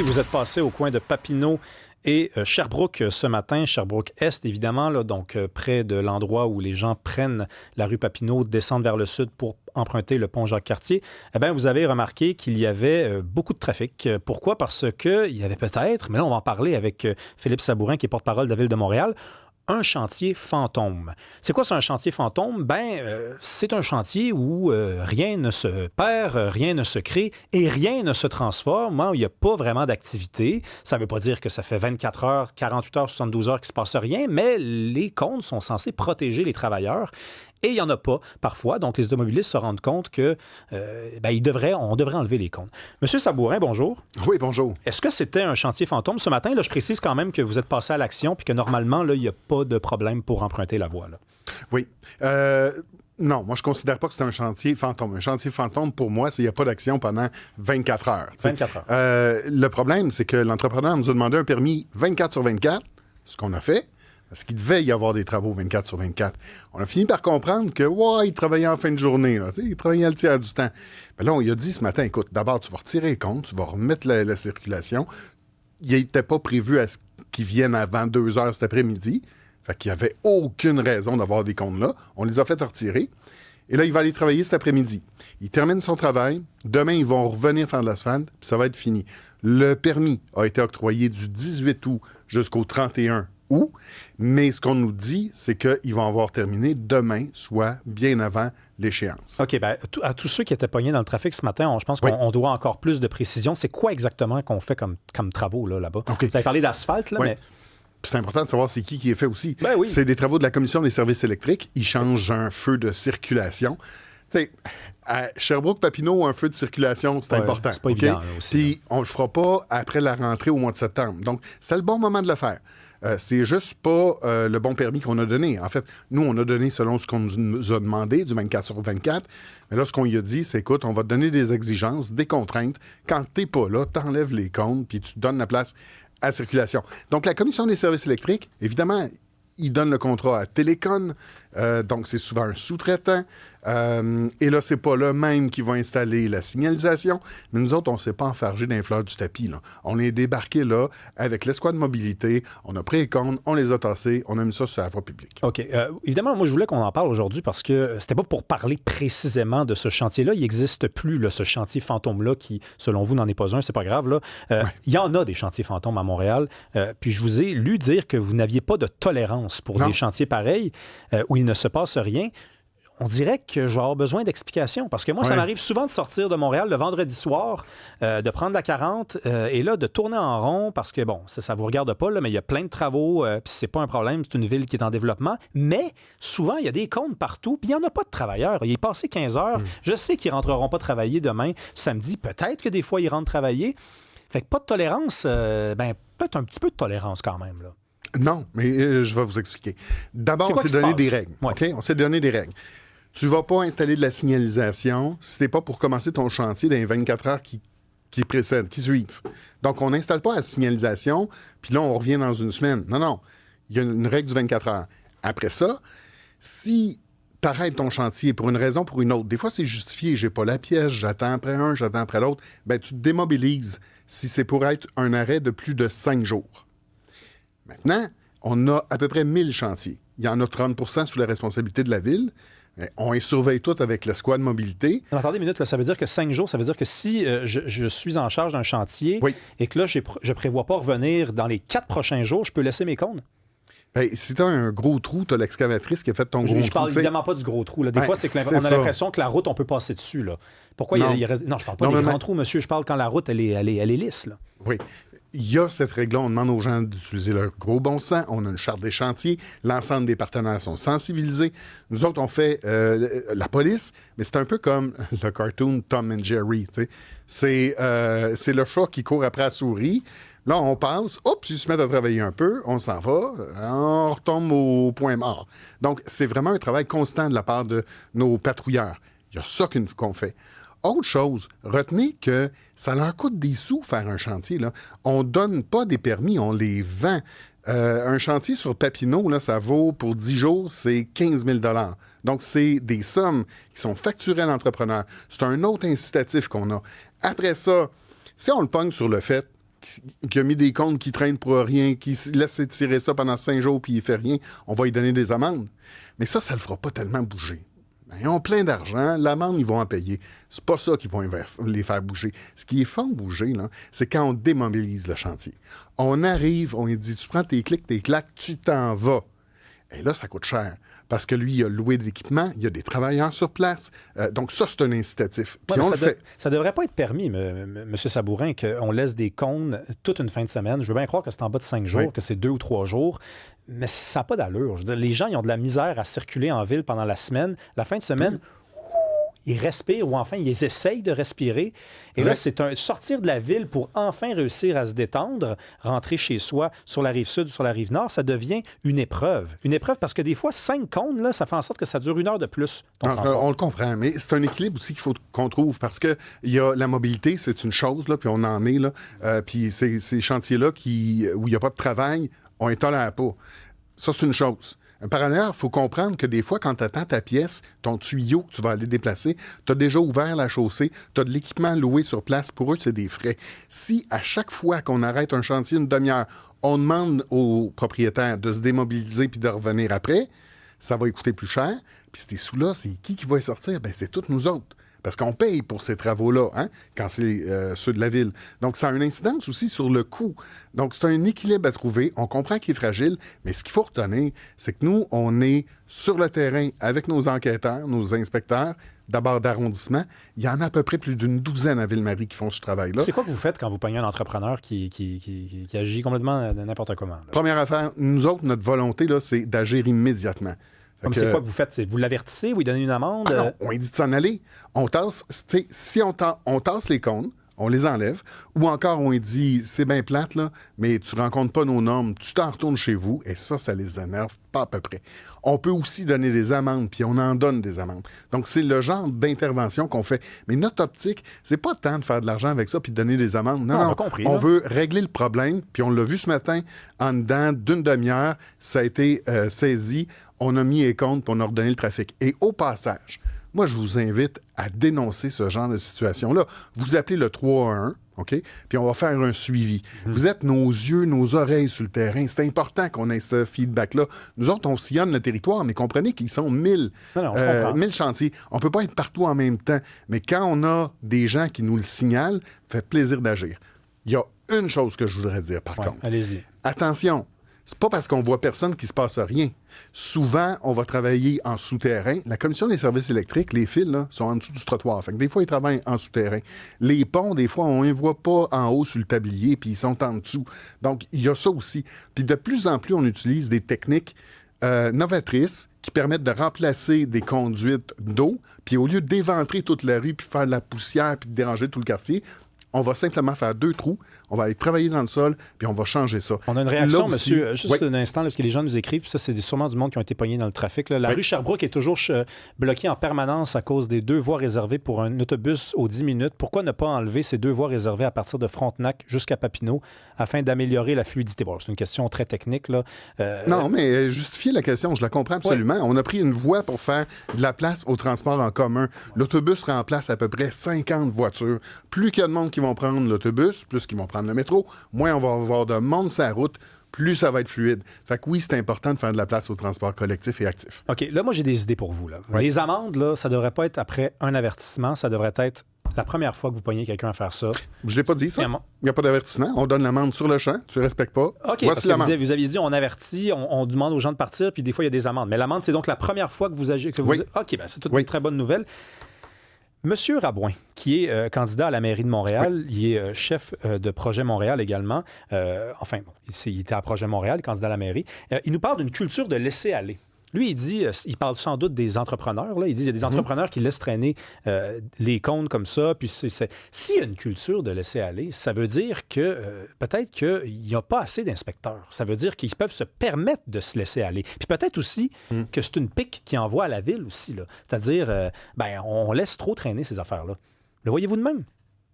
Vous êtes passé au coin de Papineau et Sherbrooke ce matin, Sherbrooke-Est évidemment, là, donc près de l'endroit où les gens prennent la rue Papineau, descendent vers le sud pour emprunter le pont Jacques-Cartier. Eh bien, vous avez remarqué qu'il y avait beaucoup de trafic. Pourquoi? Parce qu'il y avait peut-être, mais là on va en parler avec Philippe Sabourin qui est porte-parole de la Ville de Montréal, un chantier fantôme. C'est quoi ça, un chantier fantôme? C'est un chantier où rien ne se perd, rien ne se crée et rien ne se transforme. Hein? Il n'y a pas vraiment d'activité. Ça ne veut pas dire que ça fait 24 heures, 48 heures, 72 heures qu'il ne se passe rien, mais les comptes sont censés protéger les travailleurs. Et il n'y en a pas, parfois. Donc, les automobilistes se rendent compte que on devrait enlever les comptes. Monsieur Sabourin, bonjour. Oui, bonjour. Est-ce que c'était un chantier fantôme ce matin? Là, je précise quand même que vous êtes passé à l'action puis que normalement, là, il n'y a pas de problème pour emprunter la voie. Là. Oui. Non, moi, je ne considère pas que c'est un chantier fantôme. Un chantier fantôme, pour moi, c'est qu'il n'y a pas d'action pendant 24 heures. 24 heures. Le problème, c'est que l'entrepreneur nous a demandé un permis 24 sur 24, ce qu'on a fait. Parce qu'il devait y avoir des travaux 24 sur 24. On a fini par comprendre que, il travaillait en fin de journée. Là, il travaillait le tiers du temps. Mais là, on lui a dit ce matin, écoute, d'abord, tu vas retirer les comptes, tu vas remettre la circulation. Il n'était pas prévu à ce qu'ils viennent avant 2 heures cet après-midi. Fait qu'il n'y avait aucune raison d'avoir des comptes là. On les a fait retirer. Et là, il va aller travailler cet après-midi. Il termine son travail. Demain, ils vont revenir faire de l'asphalte, puis ça va être fini. Le permis a été octroyé du 18 août jusqu'au 31 août. Mais ce qu'on nous dit, c'est qu'ils vont avoir terminé demain, soit bien avant l'échéance. OK. À tous ceux qui étaient pognés dans le trafic ce matin, je pense qu'on doit encore plus de précision. C'est quoi exactement qu'on fait comme travaux là-bas? Okay. Vous avez parlé d'asphalte, là, mais... C'est important de savoir c'est qui est fait aussi. Ben oui. C'est des travaux de la Commission des services électriques. Ils changent un feu de circulation. Tu sais, à Sherbrooke-Papineau, un feu de circulation, c'est important. C'est pas évident, là, aussi. Puis on le fera pas après la rentrée au mois de septembre. Donc, c'est le bon moment de le faire. C'est juste pas le bon permis qu'on a donné. En fait, nous, on a donné selon ce qu'on nous a demandé, du 24 sur 24. Mais là, ce qu'on lui a dit, c'est, écoute, on va te donner des exigences, des contraintes. Quand t'es pas là, t'enlèves les comptes, puis tu donnes la place à circulation. Donc, la Commission des services électriques, évidemment, il donne le contrat à Télécon, donc c'est souvent un sous-traitant. Et là, c'est pas le même qui va installer la signalisation. Mais nous autres, on ne s'est pas enfargé dans les fleurs du tapis. Là. On est débarqué là avec l'escouade mobilité. On a pris les comptes, on les a tassés, on a mis ça sur la voie publique. OK. Évidemment, moi, je voulais qu'on en parle aujourd'hui parce que c'était pas pour parler précisément de ce chantier-là. Il n'existe plus, là, ce chantier fantôme-là qui, selon vous, n'en est pas un. C'est pas grave. Là. Il y en a des chantiers fantômes à Montréal. Puis je vous ai lu dire que vous n'aviez pas de tolérance pour des chantiers pareils où il ne se passe rien. On dirait que je vais avoir besoin d'explications. Parce que moi, ça m'arrive souvent de sortir de Montréal le vendredi soir, de prendre la 40 et là, de tourner en rond parce que, bon, ça ne vous regarde pas, là, mais il y a plein de travaux, puis c'est pas un problème, c'est une ville qui est en développement. Mais souvent, il y a des comptes partout, puis il n'y en a pas de travailleurs. Il est passé 15 heures. Je sais qu'ils ne rentreront pas travailler demain, samedi. Peut-être que des fois, ils rentrent travailler. Fait que pas de tolérance, peut-être un petit peu de tolérance quand même, là. Non, mais je vais vous expliquer. D'abord, on s'est donné des règles. Ouais. OK? On s'est donné des règles. Tu ne vas pas installer de la signalisation si tu n'es pas pour commencer ton chantier dans les 24 heures qui précèdent, qui suivent. Donc, on n'installe pas la signalisation, puis là, on revient dans une semaine. Non. Il y a une règle du 24 heures. Après ça, si tu arrêtes ton chantier pour une raison ou pour une autre, des fois, c'est justifié. J'ai pas la pièce, j'attends après un, j'attends après l'autre. Tu te démobilises si c'est pour être un arrêt de plus de 5 jours. Maintenant, on a à peu près 1000 chantiers. Il y en a 30 % sous la responsabilité de la ville. On les surveille tous avec l'escouade mobilité. Non, attendez une minute, là, ça veut dire que 5 jours, ça veut dire que si je suis en charge d'un chantier et que là, je prévois pas revenir dans les 4 prochains jours, je peux laisser mes comptes? Si tu as un gros trou, tu as l'excavatrice qui a fait ton gros trou. Je parle évidemment pas du gros trou. Là. Des fois, c'est qu'on a l'impression que la route, on peut passer dessus. Là. Pourquoi il reste... Non, je parle pas des grands trous, monsieur. Je parle quand la route, elle est lisse. Là. Oui. Il y a cette règle-là. On demande aux gens d'utiliser leur gros bon sens. On a une charte des chantiers. L'ensemble des partenaires sont sensibilisés. Nous autres, on fait la police, mais c'est un peu comme le cartoon Tom and Jerry. C'est le chat qui court après la souris. Là, on passe, ils se mettent à travailler un peu, on s'en va, on retombe au point mort. Donc, c'est vraiment un travail constant de la part de nos patrouilleurs. Il y a ça qu'on fait. Autre chose, retenez que ça leur coûte des sous faire un chantier. Là. On ne donne pas des permis, on les vend. Un chantier sur Papineau, là, ça vaut pour 10 jours, c'est 15 000 $. Donc, c'est des sommes qui sont facturées à l'entrepreneur. C'est un autre incitatif qu'on a. Après ça, si on le pogne sur le fait qui a mis des comptes qui traînent pour rien, qui laisse étirer ça pendant 5 jours puis il fait rien, on va lui donner des amendes. Mais ça le fera pas tellement bouger. Ils ont plein d'argent, l'amende, ils vont en payer. C'est pas ça qui va les faire bouger. Ce qui les fait bouger, là, c'est quand on démobilise le chantier. On arrive, on lui dit, tu prends tes clics, tes claques, tu t'en vas. Et là, ça coûte cher. Parce que lui, il a loué de l'équipement, il y a des travailleurs sur place. Donc ça, c'est un incitatif. Puis on le fait. Ça devrait pas être permis, M. Sabourin, qu'on laisse des cônes toute une fin de semaine. Je veux bien croire que c'est en bas de 5 jours, que c'est 2 ou 3 jours. Mais ça n'a pas d'allure. Je veux dire, les gens, ils ont de la misère à circuler en ville pendant la semaine. La fin de semaine, ils respirent ou enfin, ils essayent de respirer. Et là, c'est sortir de la ville pour enfin réussir à se détendre, rentrer chez soi sur la rive sud ou sur la rive nord, ça devient une épreuve. Une épreuve parce que des fois, 5 cônes, là, ça fait en sorte que ça dure 1 heure de plus. On le comprend, mais c'est un équilibre aussi qu'il faut qu'on trouve parce que il y a la mobilité, c'est une chose, là, puis on en est là. Puis ces chantiers-là où il n'y a pas de travail, on ne tolère pas. Ça, c'est une chose. Par ailleurs, il faut comprendre que des fois, quand tu attends ta pièce, ton tuyau que tu vas aller déplacer, tu as déjà ouvert la chaussée, tu as de l'équipement loué sur place. Pour eux, c'est des frais. Si à chaque fois qu'on arrête un chantier une demi-heure, on demande au propriétaire de se démobiliser puis de revenir après, ça va coûter plus cher. Puis ces sous-là, c'est qui va y sortir? Bien, c'est toutes nous autres. Parce qu'on paye pour ces travaux-là, quand c'est ceux de la ville. Donc, ça a une incidence aussi sur le coût. Donc, c'est un équilibre à trouver. On comprend qu'il est fragile, mais ce qu'il faut retenir, c'est que nous, on est sur le terrain avec nos enquêteurs, nos inspecteurs, d'abord d'arrondissement. Il y en a à peu près plus d'une douzaine à Ville-Marie qui font ce travail-là. C'est quoi que vous faites quand vous pognez un entrepreneur qui agit complètement n'importe comment? Là? Première affaire, nous autres, notre volonté, là, c'est d'agir immédiatement. Comme c'est quoi que vous faites? Vous l'avertissez, vous lui donnez une amende? Non, on lui dit de s'en aller. On tasse, si on tasse les cônes, on les enlève, ou encore on lui dit, c'est bien plate, là, mais tu rencontres pas nos normes, tu t'en retournes chez vous, et ça les énerve pas à peu près. On peut aussi donner des amendes, puis on en donne des amendes. Donc, c'est le genre d'intervention qu'on fait. Mais notre optique, c'est pas tant de faire de l'argent avec ça, puis de donner des amendes. Non, on veut régler le problème, puis on l'a vu ce matin, en dedans d'une demi-heure, ça a été saisi, on a mis les comptes, puis on a redonné le trafic. Et au passage, moi, je vous invite à dénoncer ce genre de situation-là. Vous appelez le 311, OK? Puis on va faire un suivi. Vous êtes nos yeux, nos oreilles sur le terrain. C'est important qu'on ait ce feedback-là. Nous autres, on sillonne le territoire, mais comprenez qu'ils sont 1000 chantiers. On ne peut pas être partout en même temps. Mais quand on a des gens qui nous le signalent, ça fait plaisir d'agir. Il y a une chose que je voudrais dire, par contre. Allez-y. Attention. C'est pas parce qu'on voit personne qu'il se passe rien. Souvent, on va travailler en souterrain. La Commission des services électriques, les fils, là, sont en dessous du trottoir. Fait que des fois, ils travaillent en souterrain. Les ponts, des fois, on ne les voit pas en haut sur le tablier, puis ils sont en dessous. Donc, il y a ça aussi. Puis de plus en plus, on utilise des techniques novatrices qui permettent de remplacer des conduites d'eau, puis au lieu d'éventrer toute la rue, puis faire de la poussière, puis de déranger tout le quartier, on va simplement faire 2 trous, on va aller travailler dans le sol, puis on va changer ça. On a une réaction, monsieur, juste un instant, parce que les gens nous écrivent, ça, c'est sûrement du monde qui ont été pognés dans le trafic. Là. La rue Sherbrooke est toujours bloquée en permanence à cause des 2 voies réservées pour un autobus aux 10 minutes. Pourquoi ne pas enlever ces 2 voies réservées à partir de Frontenac jusqu'à Papineau afin d'améliorer la fluidité? Bon, c'est une question très technique. Là. Non, mais justifier la question, je la comprends absolument. On a pris une voie pour faire de la place au transport en commun. L'autobus remplace à peu près 50 voitures. Plus qu'il y a de monde qui vont prendre l'autobus, plus qu'ils vont prendre le métro, moins on va avoir de monde sur la route, plus ça va être fluide. Fait que oui, c'est important de faire de la place au transport collectif et actif. OK, là, moi, j'ai des idées pour vous. Là. Les amendes, là, ça devrait pas être après un avertissement, ça devrait être la première fois que vous pognez quelqu'un à faire ça. Je l'ai pas dit ça. Il n'y a pas d'avertissement. On donne l'amende sur le champ. Tu ne respectes pas. OK, parce que vous aviez dit, on avertit, on demande aux gens de partir, puis des fois, il y a des amendes. Mais l'amende, c'est donc la première fois que vous agissez. OK, ben, c'est une très bonne nouvelle. Monsieur Rabouin, qui est candidat à la mairie de Montréal, il est chef de Projet Montréal également. Il était à Projet Montréal, candidat à la mairie. Il nous parle d'une culture de laisser-aller. Lui, il dit, il parle sans doute des entrepreneurs. Là. Il dit qu'il y a des entrepreneurs qui laissent traîner les comptes comme ça. Puis s'il y a une culture de laisser aller, ça veut dire que peut-être qu'il n'y a pas assez d'inspecteurs. Ça veut dire qu'ils peuvent se permettre de se laisser aller. Puis peut-être aussi que c'est une pique qui envoie à la ville aussi. Là. C'est-à-dire, on laisse trop traîner ces affaires-là. Le voyez-vous de même?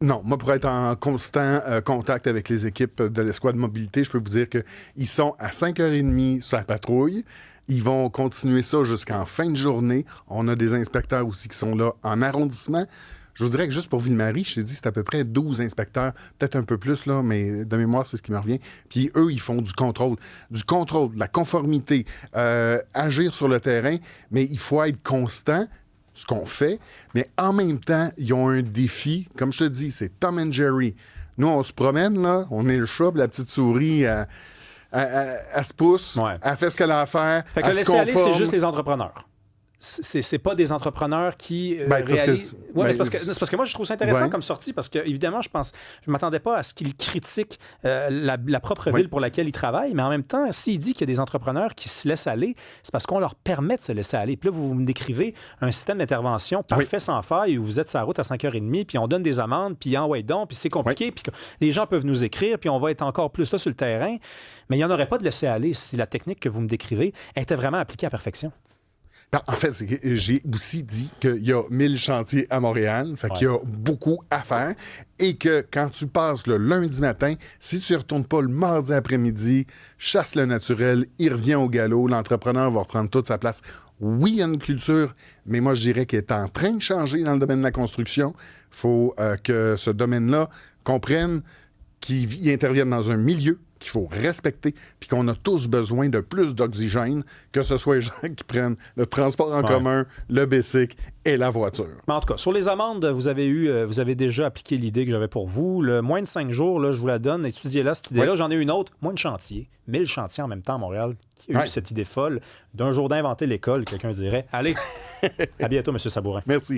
Non, moi, pour être en constant contact avec les équipes de l'escouade mobilité, je peux vous dire qu'ils sont à 5h30 sur la patrouille. Ils vont continuer ça jusqu'en fin de journée. On a des inspecteurs aussi qui sont là en arrondissement. Je vous dirais que juste pour Ville-Marie, je t'ai dit, c'est à peu près 12 inspecteurs, peut-être un peu plus, là, mais de mémoire, c'est ce qui me revient. Puis eux, ils font du contrôle, de la conformité, agir sur le terrain, mais il faut être constant, ce qu'on fait, mais en même temps, ils ont un défi. Comme je te dis, c'est Tom and Jerry. Nous, on se promène, là, on est le chat, puis la petite souris, elle se pousse, elle fait ce qu'elle a à faire, fait que elle se conforme. laisser aller, c'est juste les entrepreneurs. C'est pas des entrepreneurs qui réalisent... c'est parce que moi, je trouve ça intéressant comme sortie, parce que, évidemment, je m'attendais pas à ce qu'ils critiquent la propre ville pour laquelle ils travaillent, mais en même temps, s'il dit qu'il y a des entrepreneurs qui se laissent aller, c'est parce qu'on leur permet de se laisser aller. Puis là, vous me décrivez un système d'intervention parfait sans faille, où vous êtes sur la route à 5h30, puis on donne des amendes, puis en donc, puis c'est compliqué, puis les gens peuvent nous écrire, puis on va être encore plus là sur le terrain. Mais il n'y en aurait pas de laisser aller si la technique que vous me décrivez était vraiment appliquée à perfection. En fait, j'ai aussi dit qu'il y a 1000 chantiers à Montréal, fait qu'il y a beaucoup à faire et que quand tu passes le lundi matin, si tu ne retournes pas le mardi après-midi, chasse le naturel, il revient au galop, l'entrepreneur va reprendre toute sa place. Oui, il y a une culture, mais moi, je dirais qu'elle est en train de changer dans le domaine de la construction. Il faut que ce domaine-là comprenne qu'il intervienne dans un milieu qu'il faut respecter, puis qu'on a tous besoin de plus d'oxygène, que ce soit les gens qui prennent le transport en commun, le bicycle et la voiture. Mais en tout cas, sur les amendes, vous avez déjà appliqué l'idée que j'avais pour vous. Le moins de 5 jours, là, je vous la donne. Étudiez-la, cette idée-là. J'en ai une autre. Moins de chantiers. 1000 chantiers en même temps à Montréal. Qui a eu cette idée folle d'un jour d'inventer l'école, quelqu'un dirait. Allez, à bientôt, M. Sabourin. Merci.